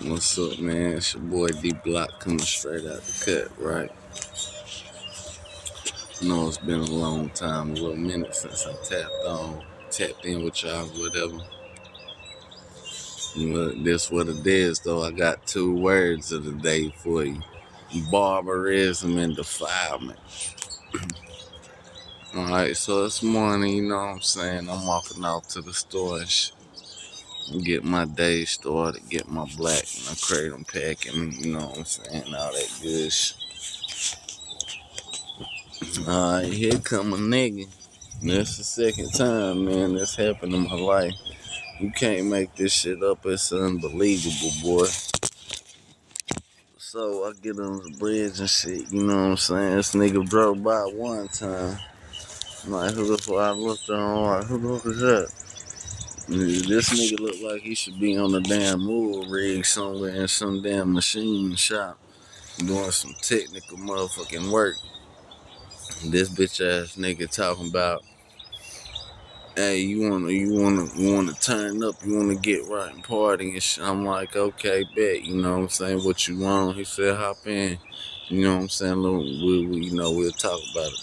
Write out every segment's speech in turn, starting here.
What's up, man? It's your boy D Block coming straight out the cut, right? I know it's been a long time, a little minute since I tapped in with y'all, whatever. But this what it is, though. I got two words of the day for you: barberism and defilement. All right, so this morning, you know what I'm saying? I'm walking out to the store and get my day started, get my black, my kratom pack, and you know what I'm saying, all that good shit. Alright, here come a nigga. That's the second time, man, that's happened in my life. You can't make this shit up. It's unbelievable, boy. So I get on the bridge and shit, you know what I'm saying? This nigga drove by one time. I'm like, who the fuck? I looked on, like, who the fuck is that? This nigga look like he should be on a damn move rig somewhere in some damn machine shop doing some technical motherfucking work. This bitch ass nigga talking about, hey, you wanna turn up, you wanna get right and party and shit. I'm like, okay, bet, you know what I'm saying, what you want? He said, hop in, you know what I'm saying, we'll talk about it.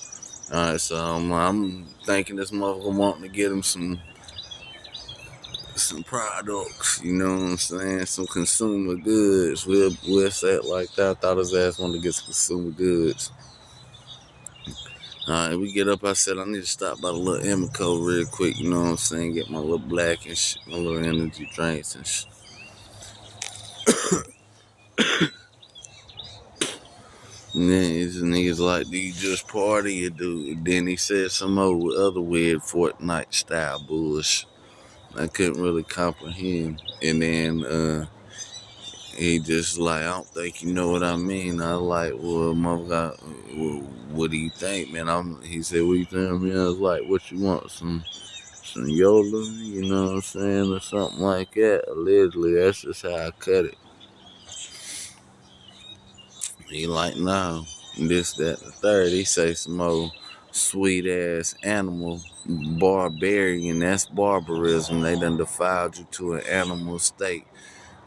Alright, so I'm thinking this motherfucker wanting to get him some products, you know what I'm saying, some consumer goods. We'll say it like that. I thought his ass wanted to get some consumer goods. Alright, we get up. I said, I need to stop by the little Emico real quick, you know what I'm saying? Get my little black and shit, my little energy drinks and shit. And then these niggas like, do you just party or do? Then he said some other weird Fortnite style bullshit. I couldn't really comprehend. And then he just like, I don't think you know what I mean. I was like, well, motherfucker, what do you think, man? He said, what do you think, man? I was like, what you want? Some Yola, you know what I'm saying, or something like that. Allegedly, that's just how I cut it. He like, nah, this, that, the third. He say some old sweet ass animal, barbarian. That's barberism. They done defiled you to an animal state.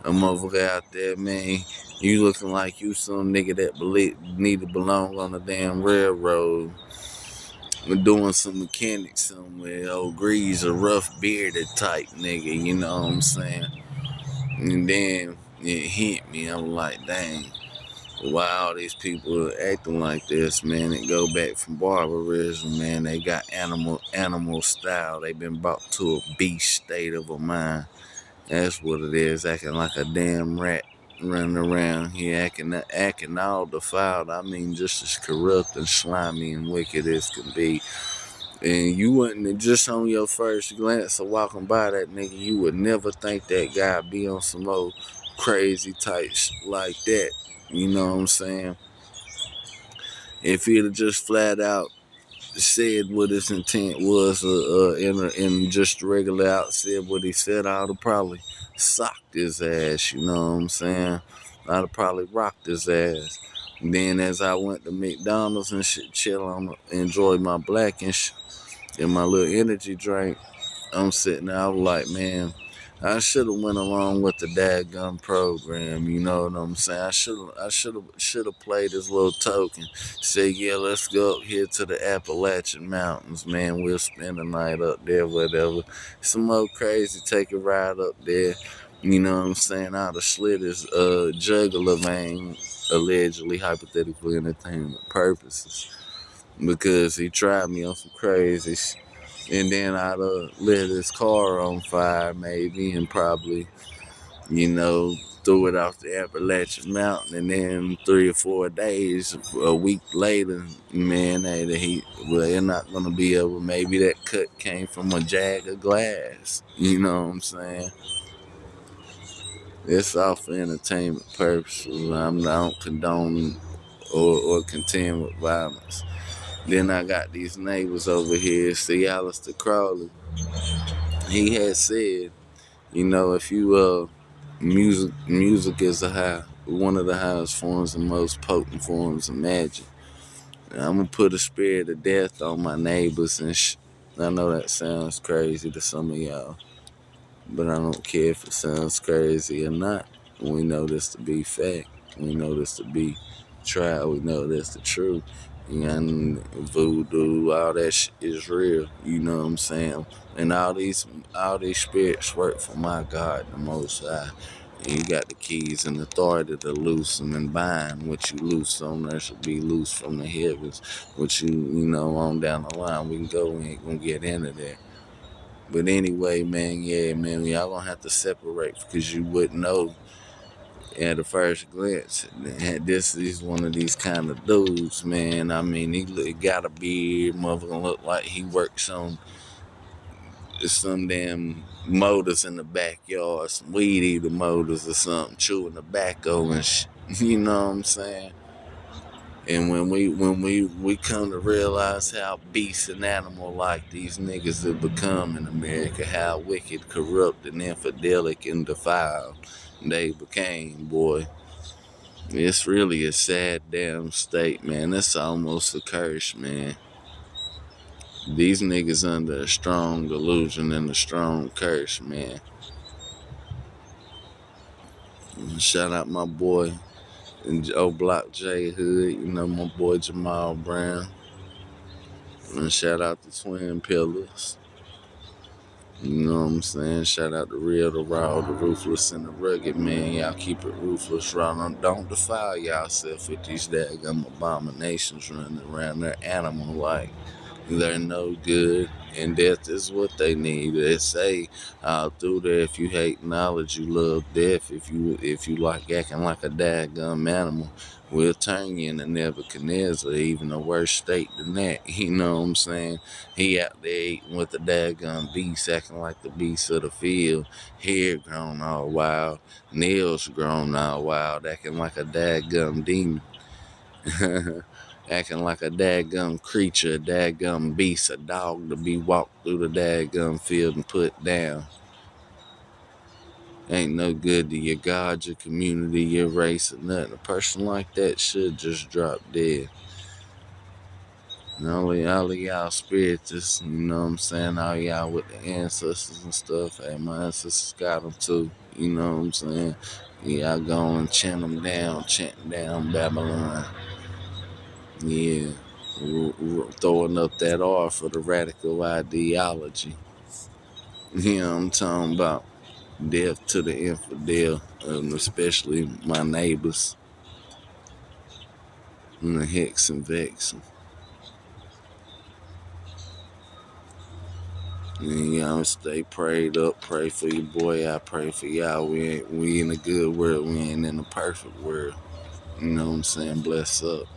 A motherfucker out there, man, you looking like you some nigga that need to belong on the damn railroad. We're doing some mechanics somewhere. Old Grease, a rough bearded type nigga, you know what I'm saying? And then it hit me. I'm like, dang, why all these people are acting like this, man? It go back from barbarism, man. They got animal style. They been brought to a beast state of a mind. That's what it is, acting like a damn rat running around here, acting all defiled. I mean, just as corrupt and slimy and wicked as can be. And you wouldn't, just on your first glance of walking by that nigga, you would never think that guy be on some old crazy type like that. You know what I'm saying? If he'd have just flat out said what his intent was, in just regular out said what he said, I'd have probably socked his ass. You know what I'm saying? I'd have probably rocked his ass. And then as I went to McDonald's and shit, chill on, enjoy my black and my little energy drink, I'm sitting there, I was like, man, I should have went along with the dadgum program, you know what I'm saying? I should have played this little token. Say, yeah, let's go up here to the Appalachian Mountains, man. We'll spend the night up there, whatever. Some old crazy, take a ride up there. You know what I'm saying? I'd have slit his jugular vein, allegedly, hypothetically, entertainment purposes, because he tried me on some crazy shit. And then I'd lit his car on fire, maybe, and probably, threw it off the Appalachian Mountain. And then 3 or 4 days, a week later, man, they're not gonna be able. Maybe that cut came from a jag of glass. You know what I'm saying? It's all for entertainment purposes. I don't condone or contend with violence. Then I got these neighbors over here. See, Alistair Crowley, he had said, if you music is one of the highest forms and most potent forms of magic. I'm gonna put a spirit of death on my neighbors and I know that sounds crazy to some of y'all, but I don't care if it sounds crazy or not. We know this to be fact. We know this to be trial. We know this the truth. And voodoo, all that shit is real. You know what I'm saying? And all these spirits work for my God, the Most High. And you got the keys and authority to loosen and bind. What you loose on earth should be loose from the heavens. What you know, on down the line, we can go. We ain't gonna get into that. But anyway, man, yeah, man, y'all gonna have to separate because you wouldn't know at the first glance. This is one of these kind of dudes, man. I mean, he got a beard, motherfucker look like he works on some damn motors in the backyard, some weed eater motors or something, chewing tobacco and shit. You know what I'm saying? And when we come to realize how beast and animal like these niggas have become in America, how wicked, corrupt, and infidelic and defiled they became, boy. It's really a sad damn state, man. It's almost a curse, man. These niggas under a strong delusion and a strong curse, man. And shout out my boy and O Block J Hood, you know, my boy Jamal Brown. And shout out the Twin Pillars. You know what I'm saying? Shout out the real, the raw, the ruthless, and the rugged, man. Y'all keep it ruthless, raw. Don't defile yourself with these daggum abominations running around. They're animal-like. They're no good, and death is what they need. They say through there, if you hate knowledge, you love death. If you like acting like a daggum animal, we'll turn you into Nebuchadnezzar, even a worse state than that. You know what I'm saying? He out there eating with the daggum beast, acting like the beast of the field. Hair grown all wild, nails grown all wild, acting like a daggum demon. Acting like a dadgum creature, a dadgum beast, a dog to be walked through the dadgum field and put down. Ain't no good to your God, your community, your race, or nothing. A person like that should just drop dead. And all of y'all spirits, you know what I'm saying? All y'all with the ancestors and stuff. Hey, my ancestors got them too. You know what I'm saying? Y'all go and chant down Babylon. Yeah. Throwing up that R for the radical ideology. You know what I'm talking about? Death to the infidel, especially my neighbors. And the hex and vex. And y'all stay prayed up, pray for your boy. I pray for y'all. We in a good world. We ain't in a perfect world. You know what I'm saying? Bless up.